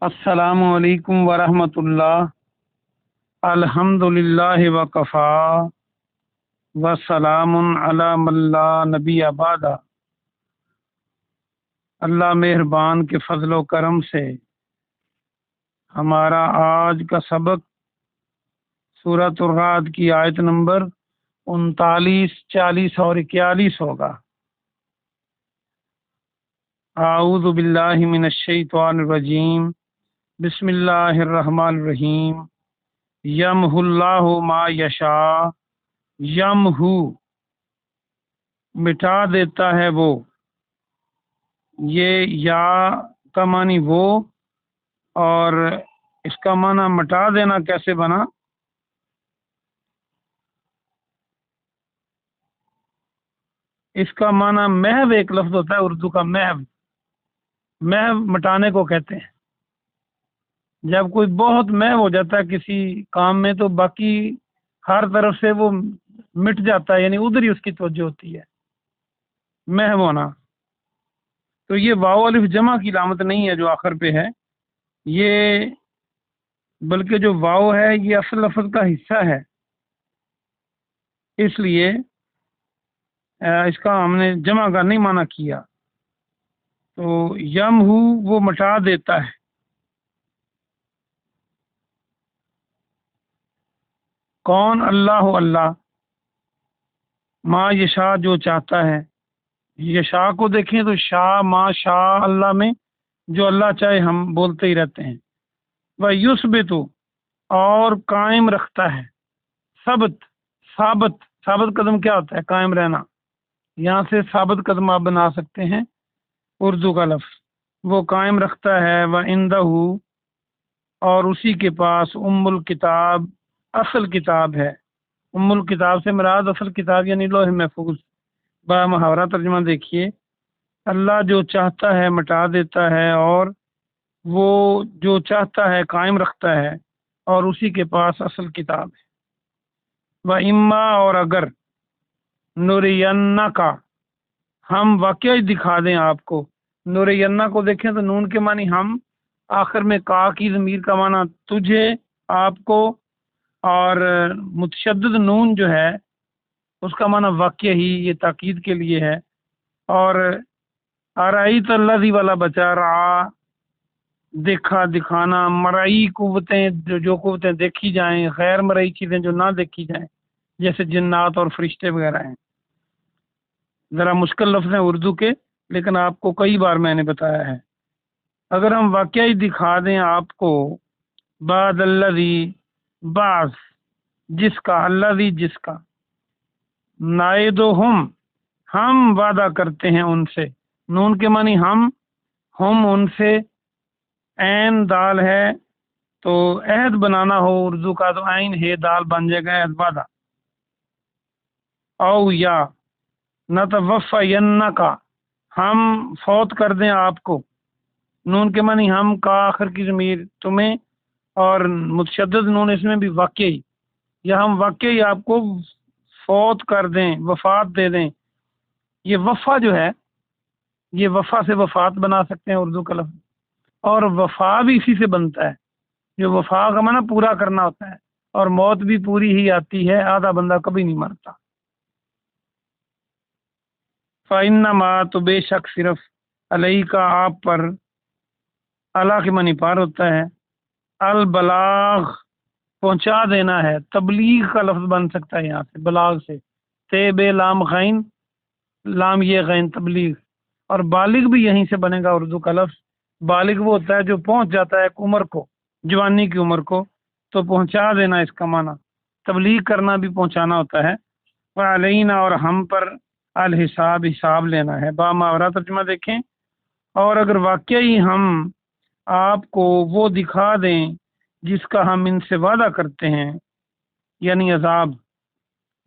السلام علیکم ورحمۃ اللہ۔ الحمدللہ وکفا وسلام علی من لا نبی بعد۔ اللہ مہربان کے فضل و کرم سے ہمارا آج کا سبق سورۃ الرعد کی آیت نمبر 39، 40 اور 41 ہوگا۔ اعوذ باللہ من الشیطان الرجیم، بسم اللہ الرحمن الرحیم۔ یمحو اللہ ما یشاء، یمحو مٹا دیتا ہے وہ، یہ یا کا معنی وہ، اور اس کا معنی مٹا دینا کیسے بنا؟ اس کا معنی محو ایک لفظ ہوتا ہے اردو کا، محو مٹانے کو کہتے ہیں۔ جب کوئی بہت محو ہو جاتا ہے کسی کام میں تو باقی ہر طرف سے وہ مٹ جاتا ہے، یعنی ادھر ہی اس کی توجہ ہوتی ہے، محو ہونا۔ تو یہ واو الف جمع کی علامت نہیں ہے جو آخر پہ ہے، یہ بلکہ جو واو ہے یہ اصل لفظ کا حصہ ہے، اس لیے اس کا ہم نے جمع کا نہیں معنی کیا۔ تو یمحو وہ مٹا دیتا ہے، کون؟ اللہ، اللہ، ما یشاء جو چاہتا ہے۔ یشاء کو دیکھیں تو شاء ما شاء اللہ میں جو اللہ چاہے ہم بولتے ہی رہتے ہیں۔ وہ یثبت اور قائم رکھتا ہے، ثابت قدم کیا ہوتا ہے؟ قائم رہنا، یہاں سے ثابت قدم آپ بنا سکتے ہیں اردو کا لفظ۔ وہ قائم رکھتا ہے، وَعِندَهُ اور اسی کے پاس الکتاب اصل کتاب ہے۔ الکتاب سے مراد اصل کتاب یعنی لوح محفوظ۔ با محاورہ ترجمہ دیکھیے، اللہ جو چاہتا ہے مٹا دیتا ہے، اور وہ جو چاہتا ہے قائم رکھتا ہے، اور اسی کے پاس اصل کتاب ہے۔ وَإِمَّا اور اگر نُرِيَنَّكَ ہم واقعی دکھا دیں آپ کو، نُرِيَنَّ کو دیکھیں تو نون کے معنی ہم، آخر میں کا کی ضمیر کا معنی تجھے، آپ کو، اور متشدد نون جو ہے اس کا معنی واقع ہی، یہ تاکید کے لیے ہے۔ اور ارائیت الذی والا بچا رہا، دیکھا دکھانا، مرئی قوتیں جو قوتیں دیکھی جائیں، غیر مرئی چیزیں جو نہ دیکھی جائیں، جیسے جنات اور فرشتے وغیرہ ہیں۔ ذرا مشکل لفظ ہیں اردو کے، لیکن آپ کو کئی بار میں نے بتایا ہے۔ اگر ہم واقعی دکھا دیں آپ کو، بعد الذی بعض جس کا، الذی جس کا، نائدہم ہم وعدہ کرتے ہیں ان سے، نون کے معنی ہم ان سے، عین دال ہے تو عہد بنانا ہو اردو کا تو عین ہے دال بن جائے گا، عہد وعدہ۔ او یا نتوفینک ہم فوت کر دیں آپ کو، نون کے معنی ہم، کا آخر کی ضمیر تمہیں، اور متشدد نون اس میں بھی واقعی، یا ہم واقعی آپ کو فوت کر دیں، وفات دے دیں۔ یہ وفا جو ہے، یہ وفا سے وفات بنا سکتے ہیں اردو کا لفظ، اور وفا بھی اسی سے بنتا ہے، جو وفا کا معنی پورا کرنا ہوتا ہے، اور موت بھی پوری ہی آتی ہے، آدھا بندہ کبھی نہیں مرتا۔ فَإِنَّمَا تو بے شک صرف، علیہ کا آپ پر، اللہ کے معنی پار ہوتا ہے، البلاغ پہنچا دینا ہے، تبلیغ کا لفظ بن سکتا ہے یہاں سے، بلاغ سے، تے بے لام غین، لام یہ غین، تبلیغ۔ اور بالغ بھی یہیں سے بنے گا اردو کا لفظ۔ بالغ وہ ہوتا ہے جو پہنچ جاتا ہے ایک عمر کو، جوانی کی عمر کو، تو پہنچا دینا اس کا معنی، تبلیغ کرنا بھی پہنچانا ہوتا ہے۔ وعلینا اور ہم پر، الحساب حساب لینا ہے۔ با محاورہ ترجمہ دیکھیں، اور اگر واقعی ہم آپ کو وہ دکھا دیں جس کا ہم ان سے وعدہ کرتے ہیں، یعنی عذاب،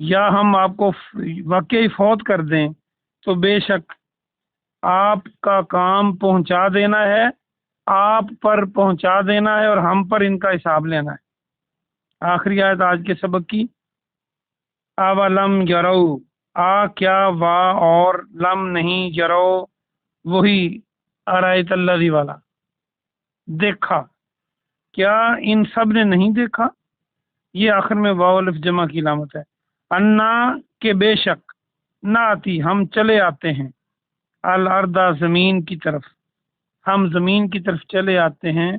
یا ہم آپ کو واقعی فوت کر دیں، تو بے شک آپ کا کام پہنچا دینا ہے، آپ پر پہنچا دینا ہے، اور ہم پر ان کا حساب لینا ہے۔ آخری آیت آج کے سبق کی، اولم یرو کیا، وا اور لم نہیں، یرو وہی ارایت الذی والا، دیکھا، کیا ان سب نے نہیں دیکھا؟ یہ آخر میں واو الف جمع کی علامت ہے۔ انا کہ بے شک، نہ آتی ہم چلے آتے ہیں، الارض زمین کی طرف، ہم زمین کی طرف چلے آتے ہیں،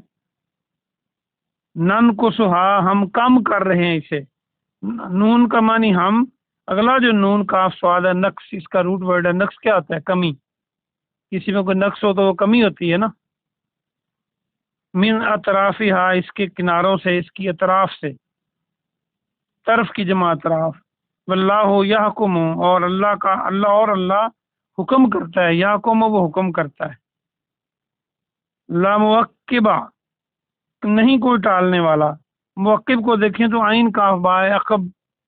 نن کو سہا ہم کم کر رہے ہیں اسے، نون کا معنی ہم، اگلا جو نون کاف سواد ہے نقص، اس کا روٹ ورڈ ہے، نقص کیا ہوتا ہے؟ کمی، کسی میں کوئی نقص ہو تو وہ کمی ہوتی ہے نا۔ من اطرافہا اس کے کناروں سے، اس کی اطراف سے، طرف کی جمع اطراف، واللہ یحکم اور اللہ کا، اللہ حکم کرتا ہے، یحکم وہ حکم کرتا ہے، لا موقبہ نہیں کوئی ٹالنے والا۔ موقب کو دیکھیں تو عین کاف با ہے، عقب،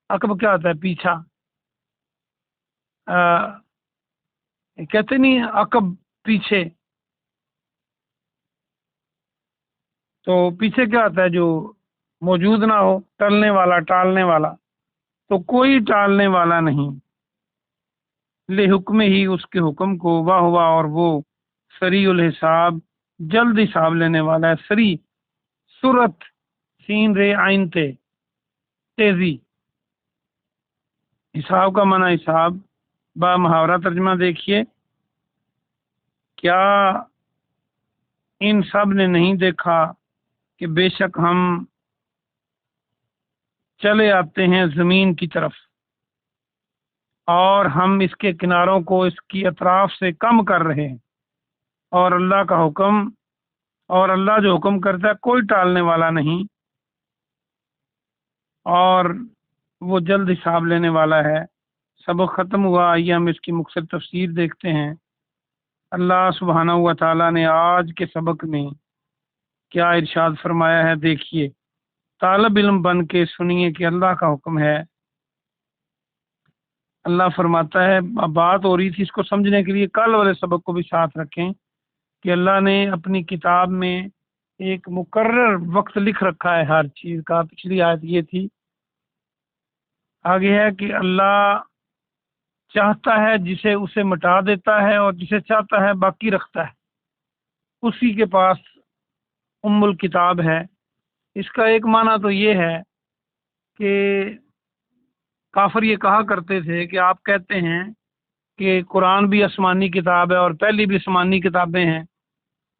عقب کیا ہوتا ہے؟ پیچھا، کہتے نہیں عقب پیچھے، تو پیچھے کیا ہوتا ہے؟ جو موجود نہ ہو، ٹلنے والا، ٹالنے والا، تو کوئی ٹالنے والا نہیں، لے حکم ہی اس کے حکم کو، واہ ہوا اور وہ، سریع الحساب جلد حساب لینے والا ہے، سری سرت سین رے عین تے تیزی، حساب کا معنی حساب، با محاورہ ترجمہ دیکھیے، کیا ان سب نے نہیں دیکھا کہ بے شک ہم چلے آتے ہیں زمین کی طرف، اور ہم اس کے کناروں کو اس کی اطراف سے کم کر رہے ہیں، اور اللہ کا حکم، اور اللہ جو حکم کرتا ہے کوئی ٹالنے والا نہیں، اور وہ جلد حساب لینے والا ہے۔ سبق ختم ہوا، آئیے ہم اس کی مختصر تفسیر دیکھتے ہیں۔ اللہ سبحانہ و تعالیٰ نے آج کے سبق میں کیا ارشاد فرمایا ہے، دیکھیے، طالب علم بن کے سنیے کہ اللہ کا حکم ہے۔ اللہ فرماتا ہے، اب بات ہو رہی تھی اس کو سمجھنے کے لیے کل والے سبق کو بھی ساتھ رکھیں، کہ اللہ نے اپنی کتاب میں ایک مقرر وقت لکھ رکھا ہے ہر چیز کا۔ پچھلی آیت یہ تھی، آگے ہے کہ اللہ چاہتا ہے جسے اسے مٹا دیتا ہے، اور جسے چاہتا ہے باقی رکھتا ہے، اسی کے پاس ام الکتاب ہے۔ اس کا ایک معنی تو یہ ہے کہ کافر یہ کہا کرتے تھے کہ آپ کہتے ہیں کہ قرآن بھی آسمانی کتاب ہے اور پہلی بھی آسمانی کتابیں ہیں،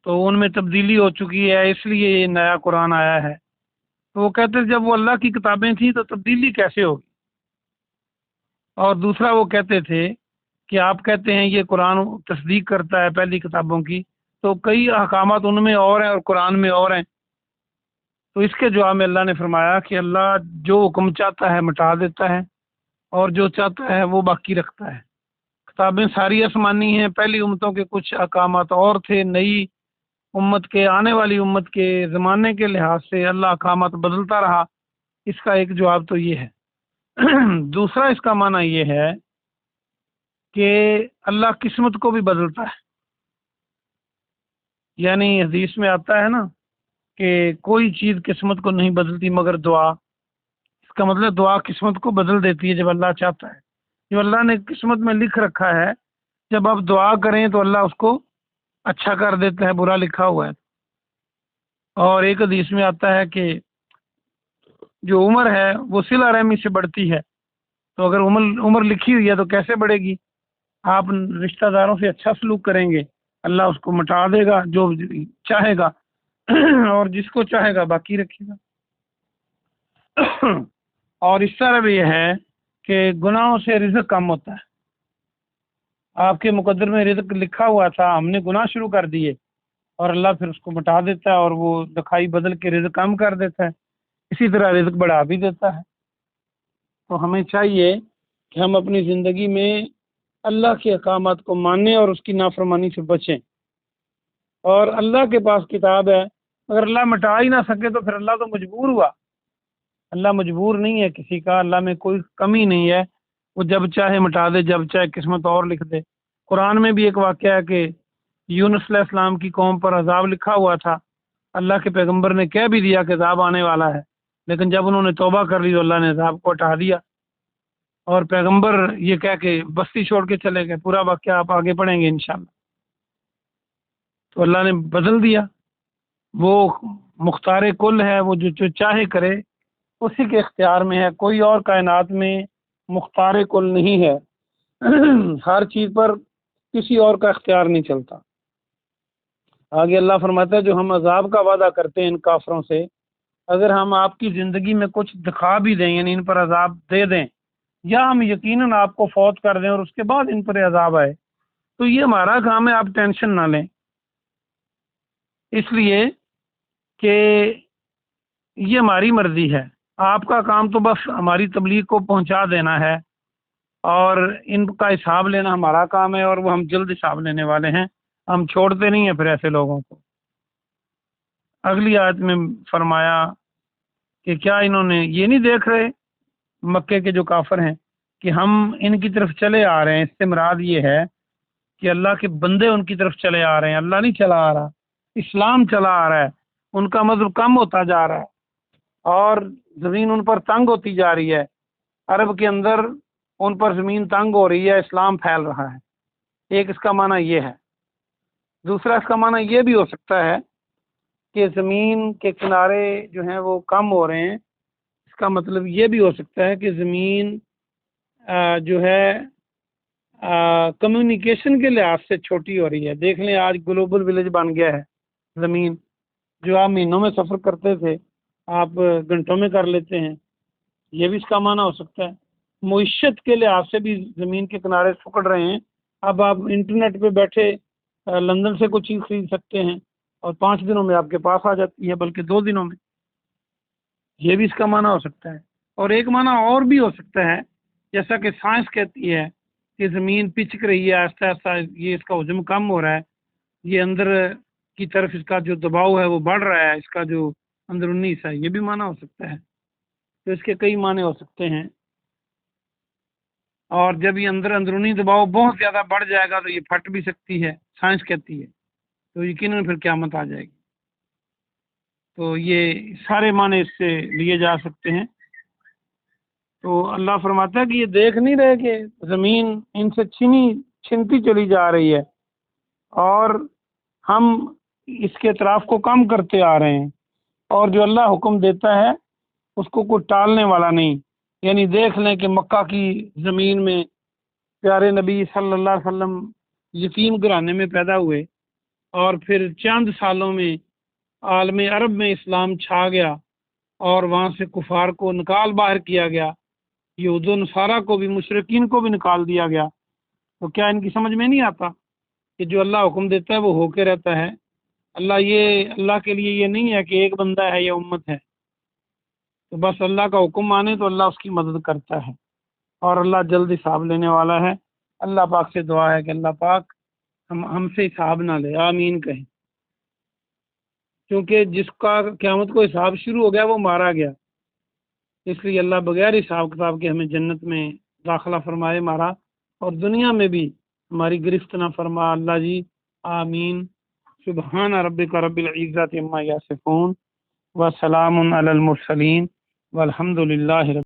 تو ان میں تبدیلی ہو چکی ہے، اس لیے یہ نیا قرآن آیا ہے۔ تو وہ کہتے تھے جب وہ اللہ کی کتابیں تھیں تو تبدیلی کیسے ہوگی؟ اور دوسرا وہ کہتے تھے کہ آپ کہتے ہیں یہ قرآن تصدیق کرتا ہے پہلی کتابوں کی، تو کئی احکامات ان میں اور ہیں اور قرآن میں اور ہیں۔ تو اس کے جواب میں اللہ نے فرمایا کہ اللہ جو حکم چاہتا ہے مٹا دیتا ہے، اور جو چاہتا ہے وہ باقی رکھتا ہے۔ کتابیں ساری آسمانی ہیں، پہلی امتوں کے کچھ احکامات اور تھے، نئی امت کے، آنے والی امت کے زمانے کے لحاظ سے اللہ احکامات بدلتا رہا۔ اس کا ایک جواب تو یہ ہے۔ دوسرا اس کا معنی یہ ہے کہ اللہ قسمت کو بھی بدلتا ہے، یعنی حدیث میں آتا ہے نا کہ کوئی چیز قسمت کو نہیں بدلتی مگر دعا۔ اس کا مطلب دعا قسمت کو بدل دیتی ہے جب اللہ چاہتا ہے، جو اللہ نے قسمت میں لکھ رکھا ہے، جب آپ دعا کریں تو اللہ اس کو اچھا کر دیتا ہے، برا لکھا ہوا ہے۔ اور ایک حدیث میں آتا ہے کہ جو عمر ہے وہ صلہ رحمی سے بڑھتی ہے، تو اگر عمر لکھی ہوئی ہے تو کیسے بڑھے گی؟ آپ رشتہ داروں سے اچھا سلوک کریں گے، اللہ اس کو مٹا دے گا جو چاہے گا، اور جس کو چاہے گا باقی رکھے گا۔ اور اس طرح بھی یہ ہے کہ گناہوں سے رزق کم ہوتا ہے۔ آپ کے مقدر میں رزق لکھا ہوا تھا، ہم نے گناہ شروع کر دیے، اور اللہ پھر اس کو مٹا دیتا ہے، اور وہ لکھائی بدل کے رزق کم کر دیتا ہے، اسی طرح رزق بڑھا بھی دیتا ہے۔ تو ہمیں چاہیے کہ ہم اپنی زندگی میں اللہ کے احکامات کو مانیں اور اس کی نافرمانی سے بچیں۔ اور اللہ کے پاس کتاب ہے، اگر اللہ مٹا ہی نہ سکے تو پھر اللہ تو مجبور ہوا۔ اللہ مجبور نہیں ہے کسی کا، اللہ میں کوئی کمی نہیں ہے، وہ جب چاہے مٹا دے، جب چاہے قسمت اور لکھ دے۔ قرآن میں بھی ایک واقعہ ہے کہ یونس علیہ السلام کی قوم پر عذاب لکھا ہوا تھا، اللہ کے پیغمبر نے کہہ بھی دیا کہ عذاب آنے والا ہے، لیکن جب انہوں نے توبہ کر لی تو اللہ نے عذاب کو ہٹا دیا، اور پیغمبر یہ کہہ کے بستی چھوڑ کے چلے گئے۔ پورا واقعہ آپ آگے پڑھیں گے انشاءاللہ۔ تو اللہ نے بدل دیا، وہ مختار کل ہے، وہ جو چاہے کرے اسی کے اختیار میں ہے، کوئی اور کائنات میں مختار کل نہیں ہے۔ ہر چیز پر کسی اور کا اختیار نہیں چلتا۔ آگے اللہ فرماتا ہے جو ہم عذاب کا وعدہ کرتے ہیں ان کافروں سے، اگر ہم آپ کی زندگی میں کچھ دکھا بھی دیں، یعنی ان پر عذاب دے دیں، یا ہم یقیناً آپ کو فوت کر دیں اور اس کے بعد ان پر عذاب آئے، تو یہ ہمارا کام ہے، آپ ٹینشن نہ لیں، اس لیے کہ یہ ہماری مرضی ہے۔ آپ کا کام تو بس ہماری تبلیغ کو پہنچا دینا ہے، اور ان کا حساب لینا ہمارا کام ہے، اور وہ ہم جلد حساب لینے والے ہیں، ہم چھوڑتے نہیں ہیں پھر ایسے لوگوں کو۔ اگلی آیت میں فرمایا کہ کیا انہوں نے یہ نہیں دیکھ رہے، مکے کے جو کافر ہیں، کہ ہم ان کی طرف چلے آ رہے ہیں۔ اس سے مراد یہ ہے کہ اللہ کے بندے ان کی طرف چلے آ رہے ہیں، اللہ نہیں چلا آ رہا، اسلام چلا آ رہا ہے، ان کا مذہب کم ہوتا جا رہا ہے اور زمین ان پر تنگ ہوتی جا رہی ہے۔ عرب کے اندر ان پر زمین تنگ ہو رہی ہے، اسلام پھیل رہا ہے۔ ایک اس کا معنی یہ ہے۔ دوسرا اس کا معنی یہ بھی ہو سکتا ہے کہ زمین کے کنارے جو ہیں وہ کم ہو رہے ہیں، اس کا مطلب یہ بھی ہو سکتا ہے کہ زمین جو ہے کمیونیکیشن کے لحاظ سے چھوٹی ہو رہی ہے۔ دیکھ لیں آج گلوبل ولیج بن گیا ہے زمین، جو آپ مہینوں میں سفر کرتے تھے آپ گھنٹوں میں کر لیتے ہیں، یہ بھی اس کا معنی ہو سکتا ہے۔ معیشت کے لحاظ سے بھی زمین کے کنارے سکڑ رہے ہیں، اب آپ انٹرنیٹ پہ بیٹھے لندن سے کوئی چیز خرید سکتے ہیں اور 5 دنوں میں آپ کے پاس آ جاتی ہے، بلکہ 2 دنوں میں، یہ بھی اس کا معنی ہو سکتا ہے۔ اور ایک معنی اور بھی ہو سکتا ہے، جیسا کہ سائنس کہتی ہے کہ زمین پچک رہی ہے آہستہ آہستہ، یہ اس کا حجم کم ہو رہا ہے، یہ اندر کی طرف اس کا جو دباؤ ہے وہ بڑھ رہا ہے، اس کا جو اندرونی حصہ ہے، یہ بھی معنی ہو سکتا ہے۔ تو اس کے کئی معنی ہو سکتے ہیں، اور جب یہ اندرونی دباؤ بہت زیادہ بڑھ جائے گا تو یہ پھٹ بھی سکتی ہے، سائنس کہتی ہے، تو یقیناً پھر قیامت آ جائے گی۔ تو یہ سارے معنی اس سے لیے جا سکتے ہیں۔ تو اللہ فرماتا ہے کہ یہ دیکھ نہیں رہے کہ زمین ان سے چھنتی چلی جا رہی ہے، اور ہم اس کے اطراف کو کم کرتے آ رہے ہیں، اور جو اللہ حکم دیتا ہے اس کو کوئی ٹالنے والا نہیں۔ یعنی دیکھ لیں کہ مکہ کی زمین میں پیارے نبی صلی اللہ علیہ وسلم یتیم گھرانے میں پیدا ہوئے، اور پھر چند سالوں میں عالم عرب میں اسلام چھا گیا، اور وہاں سے کفار کو نکال باہر کیا گیا، یہود و نصارہ کو بھی، مشرکین کو بھی نکال دیا گیا۔ تو کیا ان کی سمجھ میں نہیں آتا کہ جو اللہ حکم دیتا ہے وہ ہو کے رہتا ہے؟ اللہ کے لیے یہ نہیں ہے کہ ایک بندہ ہے یا امت ہے، تو بس اللہ کا حکم مانے تو اللہ اس کی مدد کرتا ہے، اور اللہ جلد حساب لینے والا ہے۔ اللہ پاک سے دعا ہے کہ اللہ پاک ہم سے حساب نہ لے، آمین کہیں، کیونکہ جس کا قیامت کو حساب شروع ہو گیا وہ مارا گیا، اس لیے اللہ بغیر حساب کتاب کے ہمیں جنت میں داخلہ فرمائے مارا، اور دنیا میں بھی ہماری گرفت نہ فرما اللہ جی، آمین۔ سبحان ربک رب العزت عما یصفون وسلام علی المرسلین والحمد للہ رب